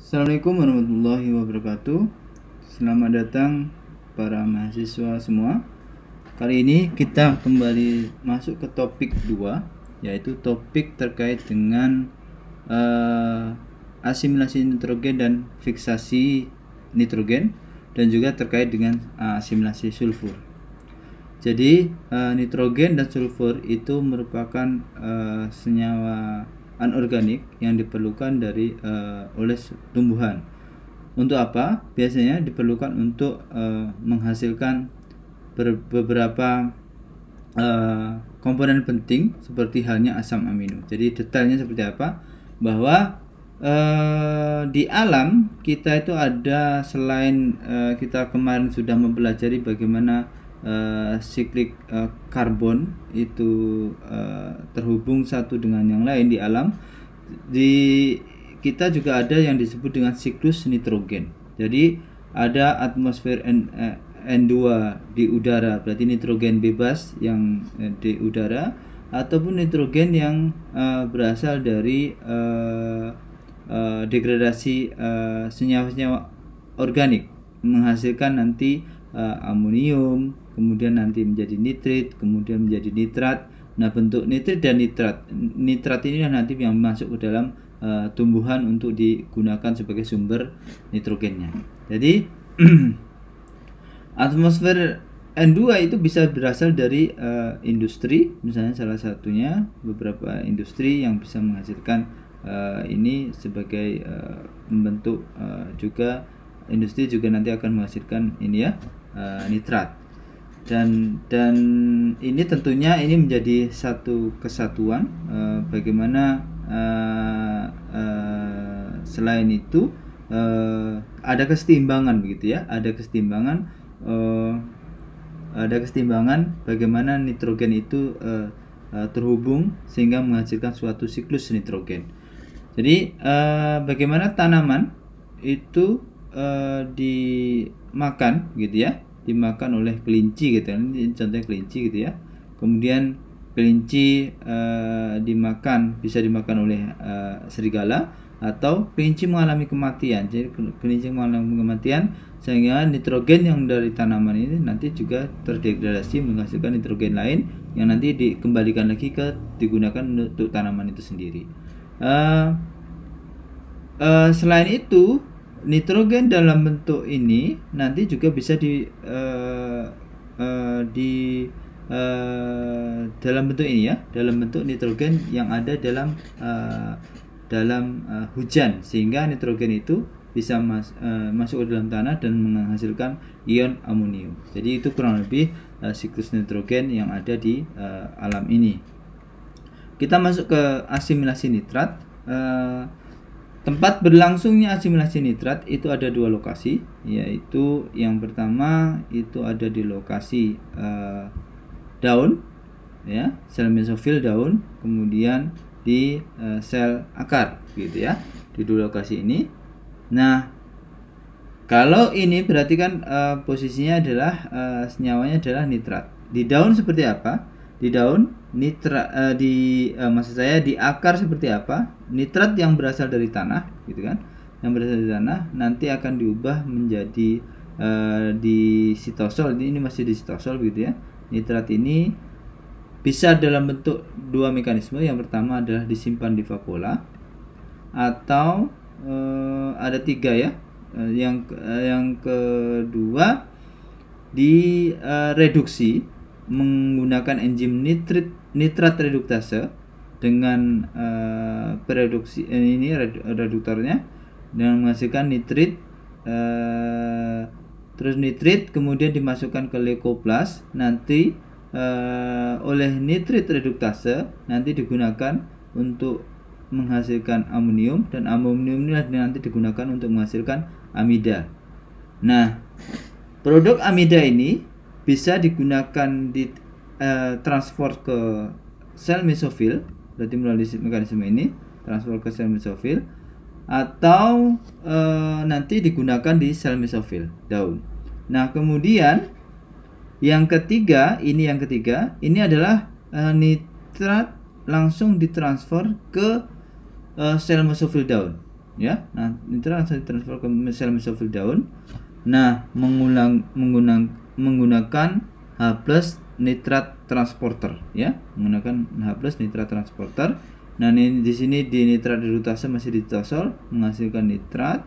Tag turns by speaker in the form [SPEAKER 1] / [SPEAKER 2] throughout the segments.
[SPEAKER 1] Assalamualaikum warahmatullahi wabarakatuh. Selamat datang para mahasiswa semua. Kali ini kita kembali masuk ke topik 2, yaitu topik terkait dengan asimilasi nitrogen dan fiksasi nitrogen, dan juga terkait dengan asimilasi sulfur. Jadi nitrogen dan sulfur itu merupakan senyawa anorganik yang diperlukan oleh tumbuhan. Untuk apa? Biasanya diperlukan untuk menghasilkan beberapa komponen penting seperti halnya asam amino. Jadi detailnya seperti apa? Bahwa di alam kita itu ada, selain kita kemarin sudah mempelajari bagaimana siklik karbon itu terhubung satu dengan yang lain di alam, kita juga ada yang disebut dengan siklus nitrogen. Jadi ada atmosfer N2 di udara, berarti nitrogen bebas yang di udara, ataupun nitrogen yang berasal dari degradasi senyawa-senyawa organik, menghasilkan nanti amonium, kemudian nanti menjadi nitrit, kemudian menjadi nitrat. Nah, bentuk nitrit dan nitrat inilah nanti yang masuk ke dalam tumbuhan untuk digunakan sebagai sumber nitrogennya. Jadi atmosfer N2 itu bisa berasal dari industri, misalnya salah satunya beberapa industri yang bisa menghasilkan ini sebagai membentuk, juga industri juga nanti akan menghasilkan ini ya, nitrat. Dan ini tentunya ini menjadi satu kesatuan. Bagaimana selain itu ada kesetimbangan, begitu ya, ada kesetimbangan bagaimana nitrogen itu terhubung sehingga menghasilkan suatu siklus nitrogen. Jadi bagaimana tanaman itu dimakan, gitu ya, dimakan oleh kelinci, gitu. Ini contohnya kelinci, gitu ya. Kemudian kelinci bisa dimakan oleh serigala, atau kelinci mengalami kematian. Jadi kelinci mengalami kematian sehingga nitrogen yang dari tanaman ini nanti juga terdegradasi menghasilkan nitrogen lain yang nanti dikembalikan lagi digunakan untuk tanaman itu sendiri. Selain itu, nitrogen dalam bentuk ini nanti juga bisa dalam bentuk ini ya, dalam bentuk nitrogen yang ada dalam hujan, sehingga nitrogen itu bisa masuk ke dalam tanah dan menghasilkan ion amonium. Jadi itu kurang lebih siklus nitrogen yang ada di alam ini. Kita masuk ke asimilasi nitrat. Tempat berlangsungnya asimilasi nitrat itu ada dua lokasi, yaitu yang pertama itu ada di lokasi daun, ya, sel mesofil daun, kemudian di sel akar, gitu ya, di dua lokasi ini. Nah, kalau ini berarti kan posisinya adalah senyawanya adalah nitrat. Di daun seperti apa? Di daun maksud saya di akar seperti apa? Nitrat yang berasal dari tanah, gitu kan, yang berasal dari tanah nanti akan diubah menjadi di sitosol. Ini masih di sitosol, gitu ya. Nitrat ini bisa dalam bentuk dua mekanisme. Yang pertama adalah disimpan di vakuola, atau ada tiga ya. Yang kedua direduksi menggunakan enzim nitrat reduktase dengan reduksi ini reduktornya, dengan menghasilkan nitrit, terus nitrit kemudian dimasukkan ke leukoplas, nanti oleh nitrit reduktase nanti digunakan untuk menghasilkan amonium, dan amonium ini nanti digunakan untuk menghasilkan amida. Nah, produk amida ini bisa digunakan di transfer ke sel mesofil, berarti melalui mekanisme ini transfer ke sel mesofil, atau nanti digunakan di sel mesofil daun. Nah, kemudian yang ketiga ini adalah nitrat langsung ditransfer ke sel mesofil daun. ya. Nah, nitrat langsung ditransfer ke sel mesofil daun. Nah, menggunakan H+ nitrat transporter, ya, menggunakan H+ nitrat transporter. Nah, ini di sini di nitrat redutase masih ditosol menghasilkan nitrat,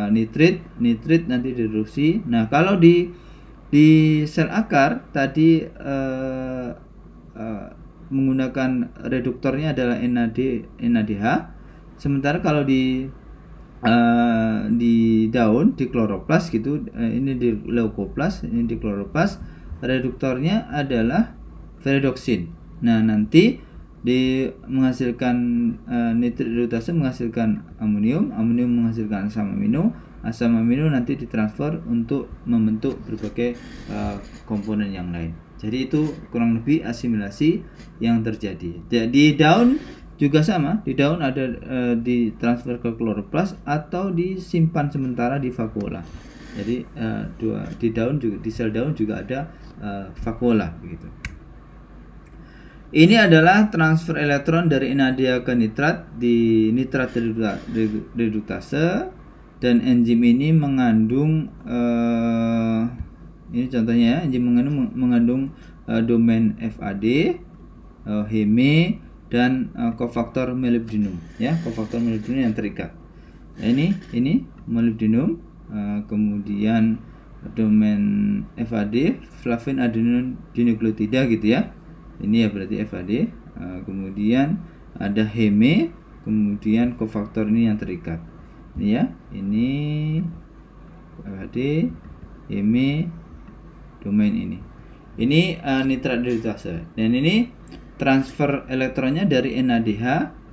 [SPEAKER 1] nitrit nanti direduksi. Nah, kalau di sel akar tadi menggunakan reduktornya adalah NADH. Sementara kalau di daun, di kloroplas gitu, ini di leukoplas, ini di kloroplas, reduktornya adalah ferredoxin. Nah, nanti menghasilkan nitrit redutase menghasilkan amonium menghasilkan asam amino nanti ditransfer untuk membentuk berbagai komponen yang lain. Jadi itu kurang lebih asimilasi yang terjadi. Di daun juga sama, di daun ada ditransfer ke kloroplas atau disimpan sementara di vakuola. Jadi di daun juga, di sel daun juga ada vakuola begitu. Ini adalah transfer elektron dari NADH ke nitrat di nitrat reduktase, dan enzim ini mengandung ini contohnya ya, enzim mengandung domain FAD, heme, dan kofaktor molybdenum, ya, kofaktor molybdenum yang terikat. Nah, ini molybdenum, kemudian domain FAD, flavin adenin dinukleotida gitu ya. Ini ya berarti FAD, kemudian ada heme, kemudian kofaktor ini yang terikat. Ini ya, ini FAD, heme, domain ini. Ini nitrat redutase, dan ini transfer elektronnya dari NADH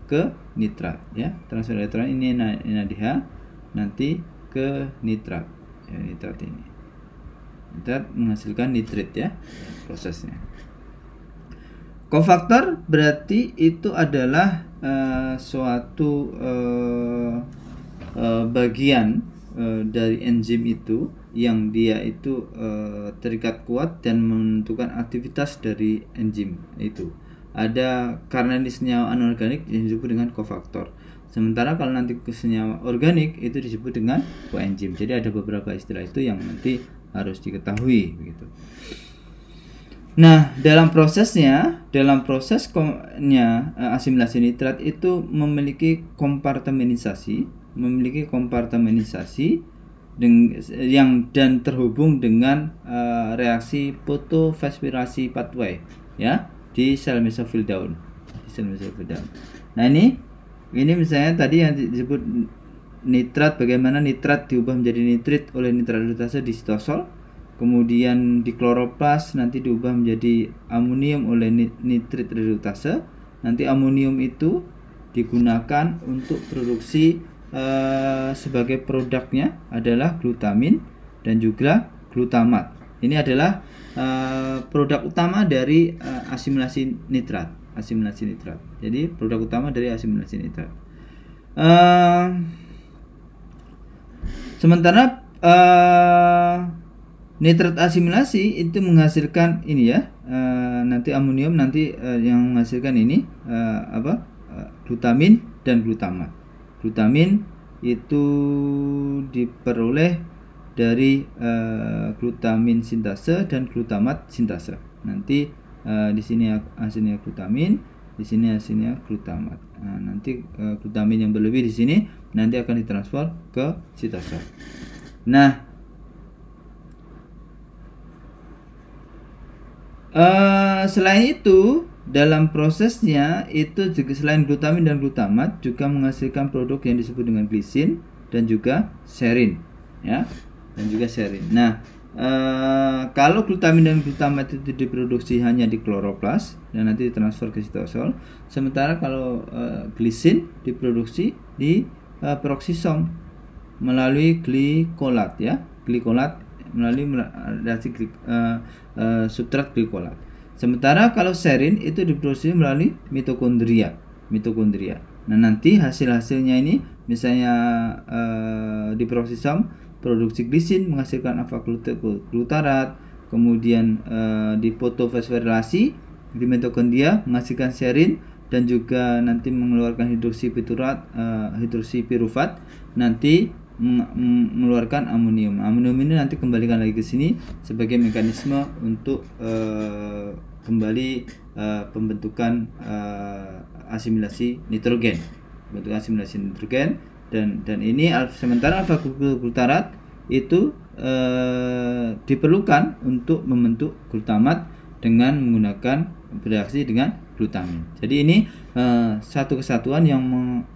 [SPEAKER 1] ke nitrat, ya. Transfer elektron ini NADH nanti ke nitrat, ya, nitrat ini. Nitrat menghasilkan nitrit, ya, prosesnya. Kofaktor berarti itu adalah suatu bagian dari enzim itu yang dia itu terikat kuat dan menentukan aktivitas dari enzim itu. Ada karena ini senyawa anorganik yang disebut dengan kofaktor. Sementara kalau nanti senyawa organik itu disebut dengan koenzim. Jadi ada beberapa istilah itu yang nanti harus diketahui begitu. Nah, dalam prosesnya asimilasi nitrat itu memiliki kompartemenisasi dan terhubung dengan reaksi fotofosforilasi pathway, ya, di sel mesofil daun. Nah, ini misalnya tadi yang disebut nitrat, bagaimana nitrat diubah menjadi nitrit oleh nitrat redutase di sitosol. Kemudian di kloroplas nanti diubah menjadi amonium oleh nitrit redutase. Nanti amonium itu digunakan untuk produksi sebagai produknya adalah glutamin dan juga glutamat. Ini adalah produk utama dari asimilasi nitrat. Jadi produk utama dari asimilasi nitrat. Sementara nitrat asimilasi itu menghasilkan ini ya, nanti amonium nanti yang menghasilkan ini glutamin dan glutamat. Glutamin itu diperoleh dari glutamin sintase dan glutamat sintase. Nanti di sini hasilnya glutamin, di sini hasilnya glutamat. Nah, nanti glutamin yang berlebih di sini nanti akan ditransfer ke sitosol. Nah, selain itu dalam prosesnya itu juga selain glutamin dan glutamat juga menghasilkan produk yang disebut dengan glisin dan juga serin, ya, dan juga serin. Nah, kalau glutamin dan glutamat itu diproduksi hanya di kloroplas dan nanti ditransfer ke sitosol, sementara kalau glisin diproduksi di peroksisom melalui glikolat, ya, glikolat melalui reaksi substrat glikolat. Sementara kalau serin itu diproduksi melalui mitokondria. Nah, nanti hasil-hasilnya ini misalnya di peroksisom produksi glisin menghasilkan alfa glutarat, kemudian di fotofosforilasi di mitokondria menghasilkan serin, dan juga nanti mengeluarkan hidroksipirufat, nanti mengeluarkan amonium. Amonium ini nanti kembalikan lagi ke sini sebagai mekanisme untuk kembali pembentukan asimilasi nitrogen, dan ini sementara alfa glutarat itu diperlukan untuk membentuk glutamat dengan menggunakan bereaksi dengan glutamin. Jadi ini satu kesatuan yang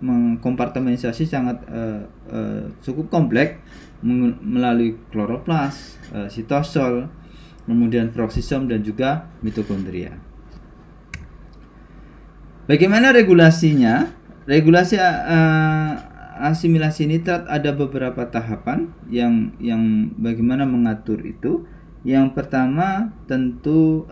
[SPEAKER 1] mengkompartementasi sangat cukup kompleks melalui kloroplas, sitosol, kemudian peroksisom dan juga mitokondria. Bagaimana regulasinya? Regulasi asimilasi nitrat ada beberapa tahapan yang bagaimana mengatur itu. Yang pertama tentu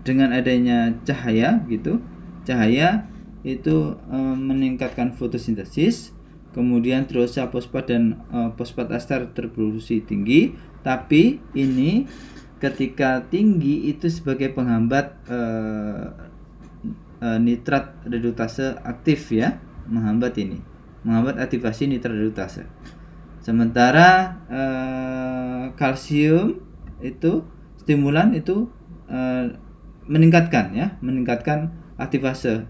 [SPEAKER 1] dengan adanya cahaya gitu. Cahaya itu meningkatkan fotosintesis, kemudian tirosa fosfat dan fosfat aster terproduksi tinggi, tapi ini ketika tinggi itu sebagai penghambat nitrat reduktase aktif ya, menghambat aktivasi nitrat reduktase. Sementara kalsium itu stimulan itu meningkatkan aktivasi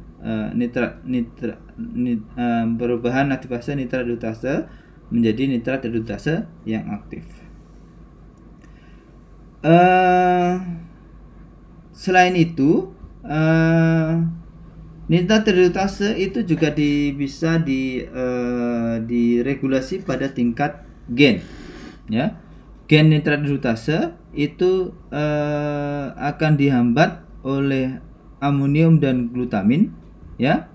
[SPEAKER 1] perubahan aktivasi nitrat reduktase menjadi nitrat reduktase yang aktif. Selain itu nitrat reduktase itu juga bisa diregulasi pada tingkat gen, ya. Gen nitrat reduktase itu akan dihambat oleh amonium dan glutamin, ya,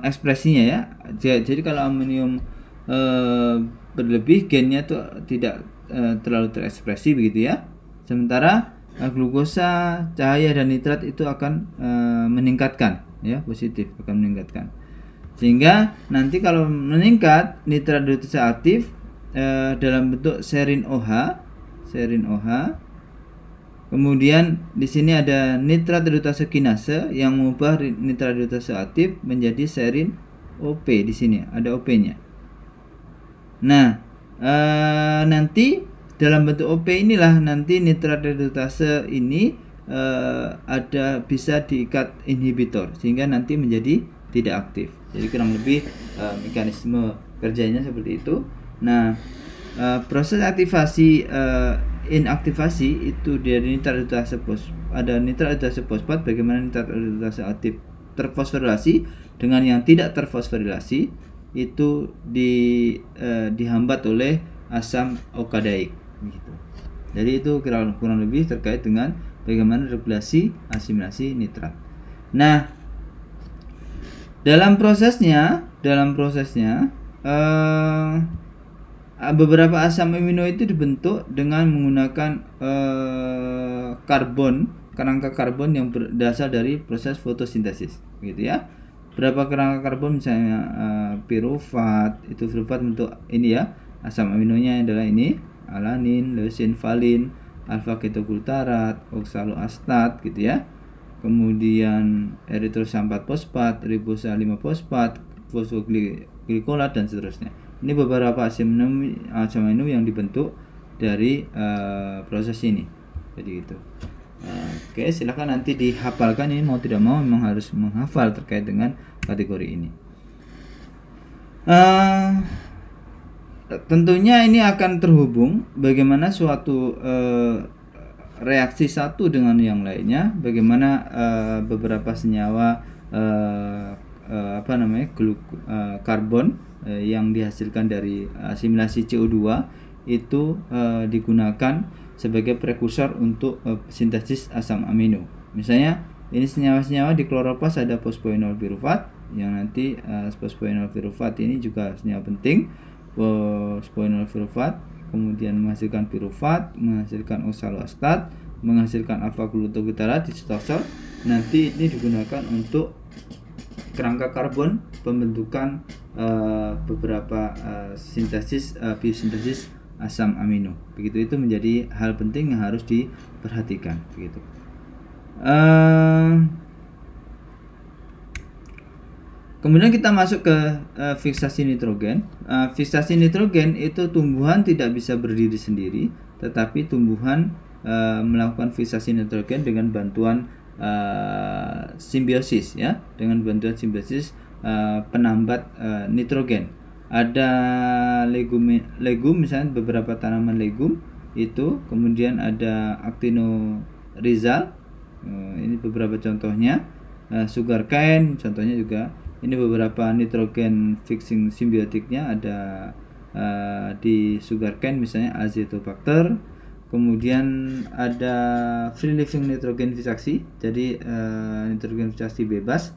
[SPEAKER 1] ekspresinya ya. Jadi kalau amonium berlebih, gennya itu tidak terlalu terekspresi begitu ya. Sementara glukosa, cahaya dan nitrat itu akan meningkatkan. Ya, positif akan meningkatkan, sehingga nanti kalau meningkat nitrat reduktase aktif dalam bentuk serin OH, kemudian di sini ada nitrat reduktase kinase yang mengubah nitrat reduktase aktif menjadi serin OP. Di sini ada OP-nya. Nah, nanti dalam bentuk OP inilah nanti nitrat reduktase ini bisa diikat inhibitor sehingga nanti menjadi tidak aktif. Jadi kurang lebih mekanisme kerjanya seperti itu. Nah, proses aktivasi inaktivasi itu dari nitrat reduktase ada nitrat reduktase fosfat. Bagaimana nitrat reduktase aktif terfosforilasi dengan yang tidak terfosforilasi itu dihambat oleh asam okadaik gitu. Jadi itu kurang lebih terkait dengan bagaimana regulasi asimilasi nitrat. Nah, dalam prosesnya beberapa asam amino itu dibentuk dengan menggunakan kerangka karbon yang berasal dari proses fotosintesis, gitu ya. Berapa kerangka karbon misalnya pirufat, itu pirufat bentuk ini ya, asam aminonya adalah ini, alanin, leusin, valin, alfa ketoglutarat, oksaloastat gitu ya. Kemudian eritrosa 4 fosfat, ribosa 5 fosfat, fosfoglikolat dan seterusnya. Ini beberapa asam amino yang dibentuk dari proses ini. Jadi gitu. Oke, silahkan nanti dihafalkan, ini mau tidak mau memang harus menghafal terkait dengan kategori ini. Tentunya ini akan terhubung bagaimana suatu reaksi satu dengan yang lainnya, bagaimana beberapa senyawa karbon yang dihasilkan dari asimilasi CO2 itu digunakan sebagai prekursor untuk sintesis asam amino. Misalnya ini senyawa-senyawa di kloroplas ada fosfoenol pirufat, yang nanti fosfoenol pirufat ini juga senyawa penting. Fosfoenol pirufat kemudian menghasilkan pirufat, menghasilkan oksaloastat, menghasilkan alfa glutarat di sitosol. Nanti ini digunakan untuk kerangka karbon pembentukan beberapa biosintesis asam amino. Begitu, itu menjadi hal penting yang harus diperhatikan begitu. Kemudian kita masuk ke fiksasi nitrogen. Fiksasi nitrogen itu tumbuhan tidak bisa berdiri sendiri, tetapi tumbuhan melakukan fiksasi nitrogen dengan bantuan simbiosis, ya, dengan bantuan simbiosis penambat nitrogen. Ada legum misalnya, beberapa tanaman legum itu, kemudian ada actinorhizal, ini beberapa contohnya, sugarcane contohnya juga. Ini beberapa nitrogen fixing simbiotiknya ada di sugarcane misalnya Azotobacter. Kemudian ada free living nitrogen fiksasi, jadi nitrogen fiksasi bebas.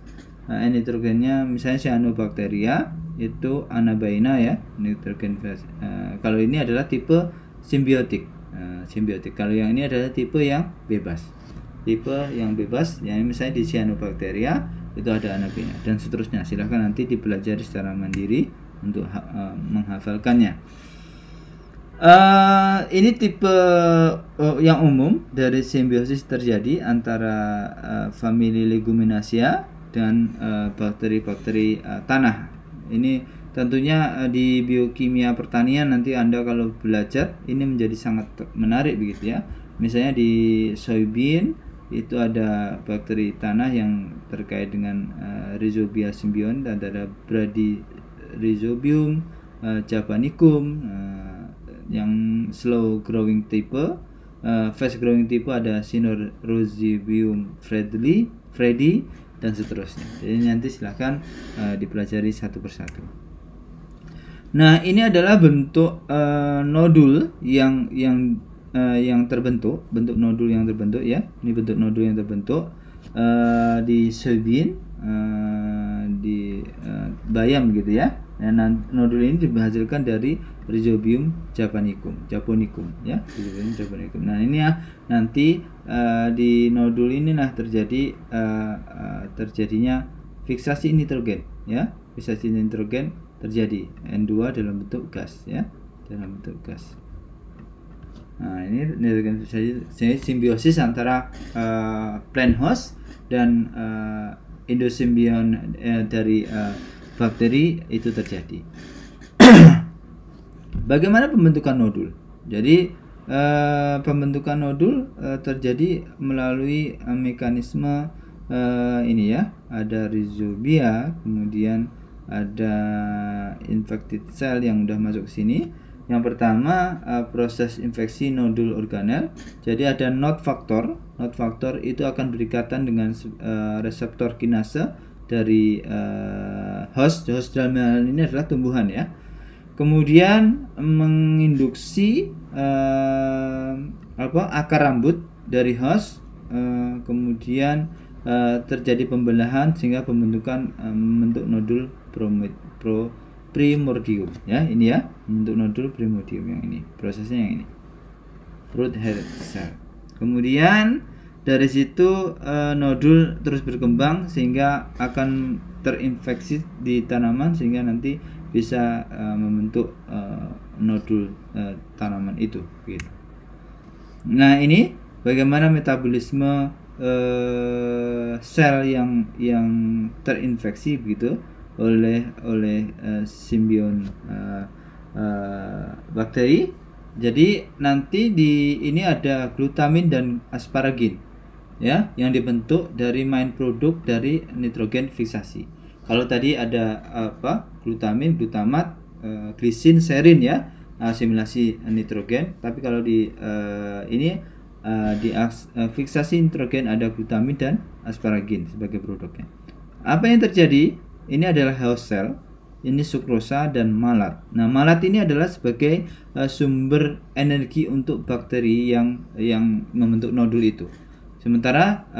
[SPEAKER 1] Nitrogennya misalnya Cyanobacteria, itu anabaina, ya, nitrogen fiksasi. Kalau ini adalah tipe simbiotik, simbiotik. Kalau yang ini adalah tipe yang bebas. Tipe yang bebas, yang misalnya di Cyanobacteria itu ada anabaina dan seterusnya. Silahkan nanti dipelajari secara mandiri untuk menghafalkannya. Ini tipe yang umum dari simbiosis terjadi antara famili Leguminaceae dan bakteri-bakteri tanah. Ini tentunya di biokimia pertanian nanti Anda kalau belajar ini menjadi sangat menarik begitu, ya. Misalnya di soybean itu ada bakteri tanah yang terkait dengan Rhizobia symbion, dan ada Bradyrhizobium japonicum, yang slow growing type. Fast growing type ada Cynorrhizium Fredi dan seterusnya. Jadi nanti silahkan dipelajari satu persatu. Nah, ini adalah bentuk nodul yang terbentuk, bentuk nodul yang terbentuk, ya. Ini bentuk nodul yang terbentuk di soybean, di bayam gitu, ya. Nah, nodul ini dihasilkan dari Rhizobium japonicum, ya, Rhizobium japonicum. Nah, ini ya, nanti di nodul ini terjadi terjadinya fiksasi nitrogen, ya. Fiksasi nitrogen terjadi N2 dalam bentuk gas, ya, dalam bentuk gas. Nah, ini nitrogen simbiosis antara plant host dan endosymbion dari bakteri itu terjadi. Bagaimana pembentukan nodul? Jadi pembentukan nodul terjadi melalui mekanisme ini, ya. Ada rhizobia, kemudian ada infected cell yang udah masuk sini. Yang pertama proses infeksi nodul organel. Jadi ada node factor. Node factor itu akan berikatan dengan reseptor kinase dari host. Host dalam hal ini adalah tumbuhan, ya. Kemudian menginduksi akar rambut dari host. Kemudian terjadi pembelahan sehingga pembentukan membentuk nodul primordium, ya. Ini, ya, bentuk nodul primordium yang ini. Prosesnya yang ini, root hair cell. Kemudian dari situ nodul terus berkembang sehingga akan terinfeksi di tanaman sehingga nanti bisa membentuk nodul tanaman itu, gitu. Nah, ini bagaimana metabolisme sel yang terinfeksi begitu oleh simbion bakteri. Jadi nanti di ini ada glutamin dan asparagin, ya, yang dibentuk dari main produk dari nitrogen fiksasi. Kalau tadi ada glutamin, glutamat, glisin, serin, ya, asimilasi nitrogen. Tapi kalau di fiksasi nitrogen ada glutamin dan asparagin sebagai produknya. Apa yang terjadi? Ini adalah host cell, ini sukrosa dan malat. Nah, malat ini adalah sebagai sumber energi untuk bakteri yang membentuk nodul itu. Sementara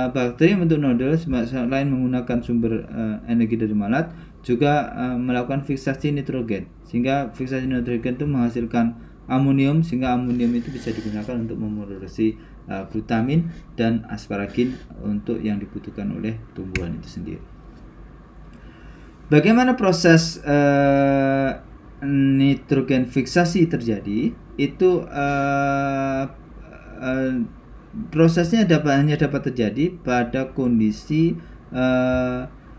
[SPEAKER 1] bakteri yang membentuk nodul selain menggunakan sumber energi dari malat, juga melakukan fiksasi nitrogen, sehingga fiksasi nitrogen itu menghasilkan amonium, sehingga amonium itu bisa digunakan untuk memproduksi glutamin dan asparagin untuk yang dibutuhkan oleh tumbuhan itu sendiri. Bagaimana proses nitrogen fiksasi terjadi? Itu prosesnya hanya dapat terjadi pada kondisi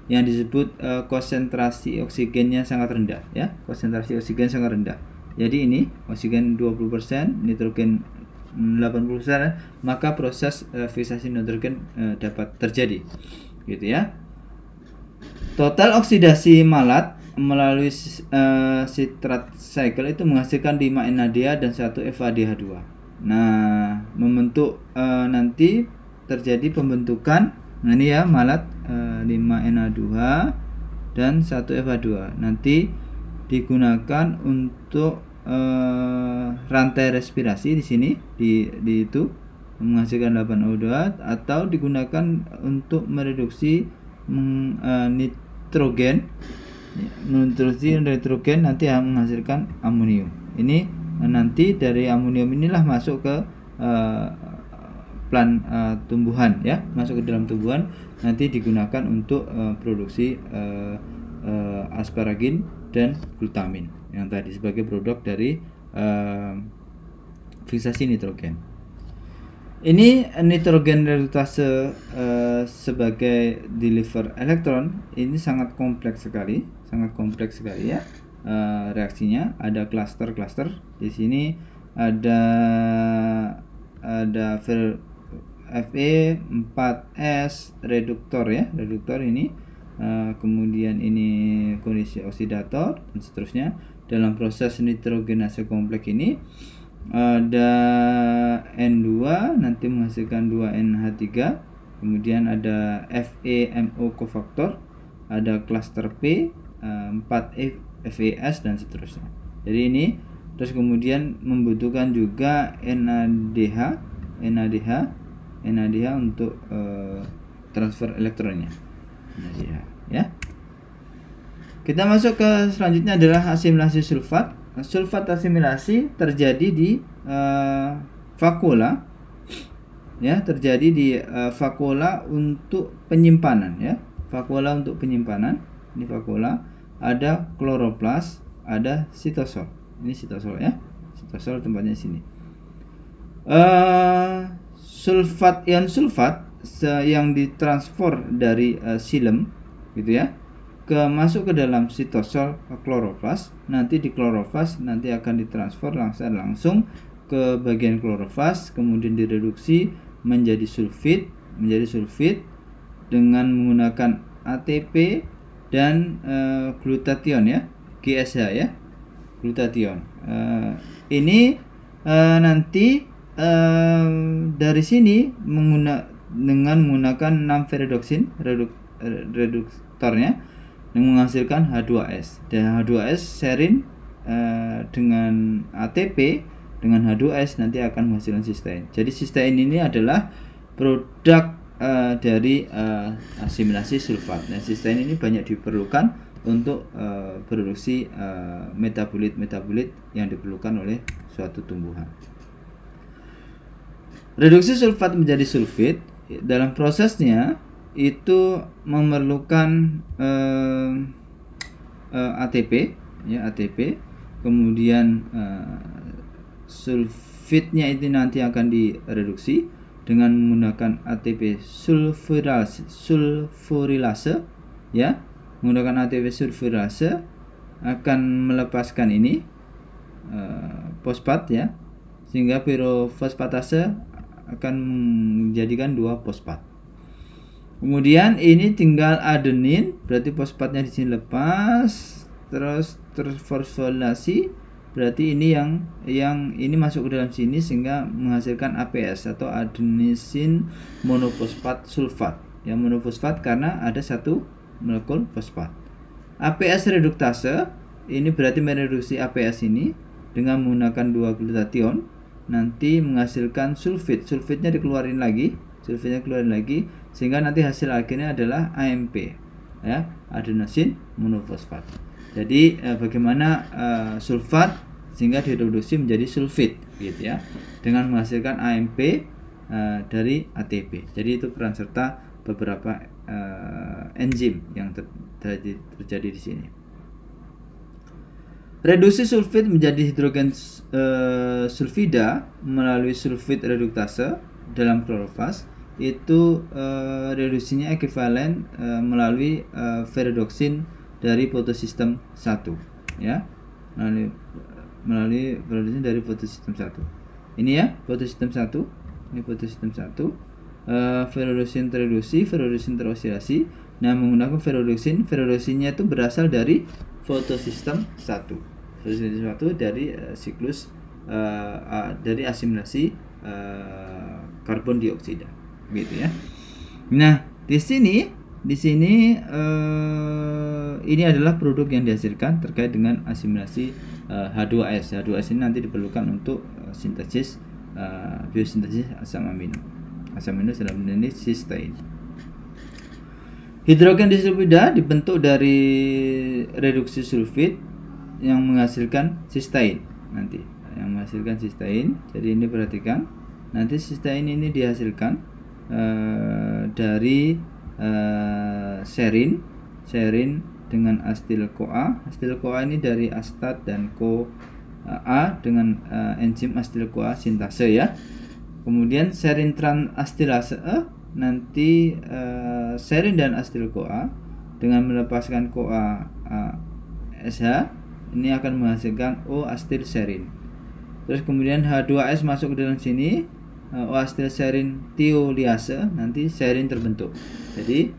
[SPEAKER 1] yang disebut konsentrasi oksigennya sangat rendah ya. Konsentrasi oksigen sangat rendah. Jadi ini oksigen 20%, nitrogen 80%, maka proses fiksasi nitrogen dapat terjadi. Gitu ya. Total oksidasi malat melalui citrat cycle itu menghasilkan 5 NADH dan 1 FADH2. Nah, membentuk nanti terjadi pembentukan, nah ini ya malat 5 NH2 dan 1 FH2. Nanti digunakan untuk rantai respirasi di sini di itu menghasilkan 8 O2 atau digunakan untuk mereduksi nitrogen nanti menghasilkan amonium. Ini nanti dari amonium inilah masuk ke plan tumbuhan ya, masuk ke dalam tumbuhan, nanti digunakan untuk produksi asparagin dan glutamin yang tadi sebagai produk dari fiksasi nitrogen. Ini nitrogen reduktase sebagai deliver elektron ini sangat kompleks sekali ya. Reaksinya ada klaster-klaster. Di sini ada Fe4S reduktor ya, reduktor ini. Kemudian ini kondisi oksidator dan seterusnya. Dalam proses nitrogenase kompleks ini ada N2 nanti menghasilkan 2NH3, kemudian ada FeMO cofaktor, ada klaster P, 4FeS dan seterusnya. Jadi ini terus kemudian membutuhkan juga NADH untuk transfer elektronnya. NADH ya. Kita masuk ke selanjutnya adalah asimilasi sulfat. Sulfat asimilasi terjadi di vakuola ya, terjadi di vakuola untuk penyimpanan ya. Vakuola untuk penyimpanan. Ini vakuola, ada kloroplas, ada sitosol. Ini sitosol ya. Sitosol tempatnya sini. Sulfat, ion sulfat yang ditransfer dari xilem gitu ya, masuk ke dalam sitosol kloroplas. Nanti di kloroplas nanti akan ditransfer langsung ke bagian kloroplas, kemudian direduksi menjadi sulfit dengan menggunakan ATP dan glutathione ya, GSH ya, glutathione. Ini nanti dari sini dengan menggunakan 6 ferredoksin reduktornya yang menghasilkan H2S, dan H2S serin dengan ATP dengan H2S nanti akan menghasilkan sistein. Jadi sistein ini adalah produk dari asimilasi sulfat. Nah, sistein ini banyak diperlukan untuk produksi metabolit yang diperlukan oleh suatu tumbuhan. Reduksi sulfat menjadi sulfit dalam prosesnya itu memerlukan ATP ya, ATP. Kemudian sulfitnya itu nanti akan direduksi dengan menggunakan ATP sulfurilase ya. Menggunakan ATP sulfurilase akan melepaskan ini fosfat ya, sehingga pirofosfatase akan menjadikan 2 fosfat. Kemudian ini tinggal adenin, berarti fosfatnya di sini lepas, terus terfosforilasi, berarti ini yang ini masuk ke dalam sini sehingga menghasilkan APS atau adenisin monofosfat sulfat. Yang monofosfat karena ada satu molekul fosfat. APS reduktase ini berarti mereduksi APS ini dengan menggunakan 2 glutathione, nanti menghasilkan sulfit. Sulfitnya dikeluarin lagi, sehingga nanti hasil akhirnya adalah AMP ya, adenosin monofosfat. Jadi bagaimana sulfat sehingga direduksi menjadi sulfit gitu ya, dengan menghasilkan AMP dari ATP. Jadi itu peran serta beberapa enzim yang terjadi di sini. Reduksi sulfit menjadi hidrogen sulfida melalui sulfit reduktase dalam kloroplas itu reduksinya ekuivalen melalui ferredoxin dari fotosistem 1 ya, melalui ferredoxin dari fotosistem 1. Ini ya fotosistem 1, ini fotosistem 1, ferredoxin tereduksi, ferredoxin teroksidasi. Nah, menggunakan ferredoxinnya itu berasal dari fotosistem 1. Fotosistem 1 dari siklus dari asimilasi karbon dioksida, gitu ya. Nah, di sini ini adalah produk yang dihasilkan terkait dengan asimilasi H2S. H2S ini nanti diperlukan untuk sintesis biosintesis asam amino. Asam amino dalam ini sistein. Hidrogen disulfida dibentuk dari reduksi sulfit yang menghasilkan sistein nanti. Yang menghasilkan sistein. Jadi ini perhatikan, nanti sistein ini dihasilkan dari serin dengan astiel-CoA. Astiel-CoA ini dari astat dan CoA dengan enzim astiel-CoA sintase ya. Kemudian serin transastilase nanti serin dan astiel-CoA dengan melepaskan CoA SH ini akan menghasilkan O-astiel-serin. Terus kemudian H2S masuk ke dalam sini, O-astiel-serin tioliase, nanti serin terbentuk. Jadi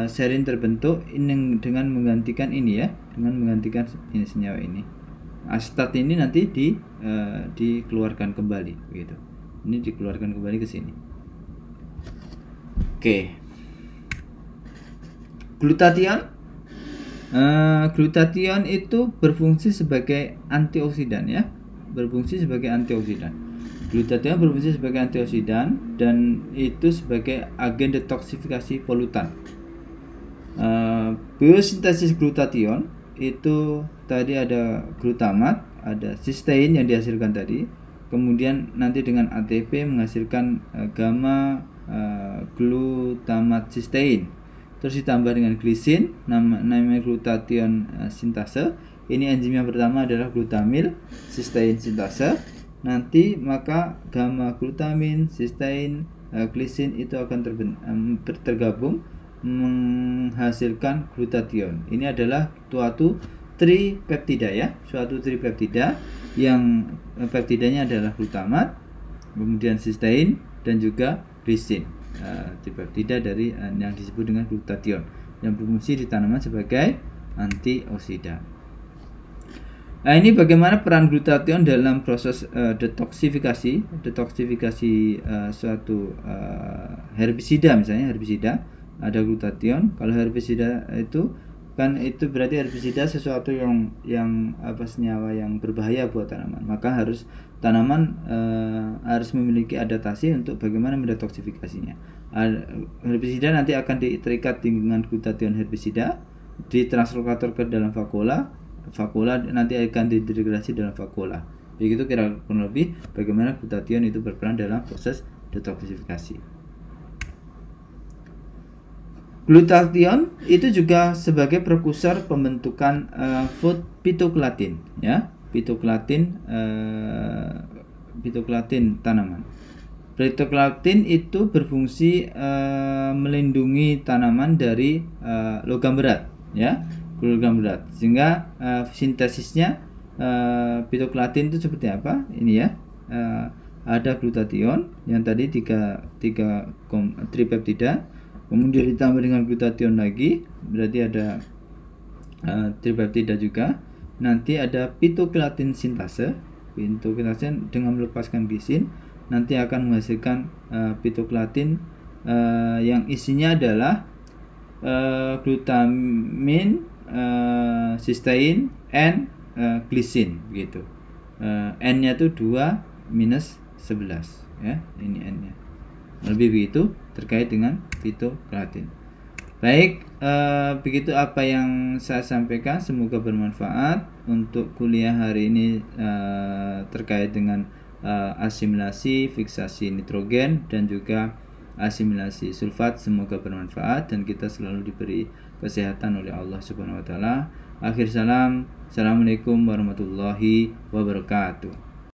[SPEAKER 1] serin terbentuk ini dengan menggantikan ini ya, dengan menggantikan ini senyawa ini. Astat ini nanti dikeluarkan kembali, gitu. Ini dikeluarkan kembali ke sini. Oke. Glutathione. Glutathione itu berfungsi sebagai antioksidan ya. Berfungsi sebagai antioksidan. Glutathione berfungsi sebagai antioksidan dan itu sebagai agen detoksifikasi polutan. Biosintesis glutathione itu tadi ada glutamat, ada sistein yang dihasilkan tadi. Kemudian nanti dengan ATP menghasilkan gamma glutamat sistein. Terus ditambah dengan glisin, namanya glutathione sintase. Ini enzim yang pertama adalah glutamil sistein sintase. Nanti maka gamma glutamin, sistein, glisin itu akan tergabung menghasilkan glutathione. Ini adalah suatu tripeptida ya, suatu tripeptida yang peptidanya adalah glutamat, kemudian sistein dan juga glisin. Tripeptida dari yang disebut dengan glutathione yang berfungsi di tanaman sebagai antioksidan. Nah, ini bagaimana peran glutathione dalam proses detoksifikasi suatu herbisida, misalnya herbisida ada glutathione. Kalau herbisida itu kan itu berarti herbisida sesuatu yang senyawa yang berbahaya buat tanaman. Maka tanaman harus memiliki adaptasi untuk bagaimana mendetoksifikasinya. Herbisida nanti akan terikat dengan glutathione herbisida, ditranslokator ke dalam vakuola nanti akan didegradasi dalam vakuola. Begitu kira-kira lebih bagaimana glutathione itu berperan dalam proses detoksifikasi. Glutathione itu juga sebagai prekursor pembentukan phytogelatin ya, phytogelatin tanaman. Phytogelatin itu berfungsi melindungi tanaman dari logam berat ya, logam berat. Sehingga sintesisnya phytogelatin itu seperti apa? Ini ya. Ada glutathione yang tadi tiga tripeptida, kemudian ditambah dengan glutathione lagi, berarti ada tripeptida juga. Nanti ada phytogelatin sintase. Phytogelatin dengan melepaskan glisin nanti akan menghasilkan phytogelatin yang isinya adalah glutamin, sistein, N, glisin gitu. N-nya itu 2-11 ya, ini N-nya. Lebih begitu terkait dengan phytogelatin. Baik, begitu apa yang saya sampaikan, semoga bermanfaat untuk kuliah hari ini terkait dengan asimilasi, fiksasi nitrogen dan juga asimilasi sulfat. Semoga bermanfaat dan kita selalu diberi kesehatan oleh Allah Subhanahu wa taala. Akhir salam. Assalamualaikum warahmatullahi wabarakatuh.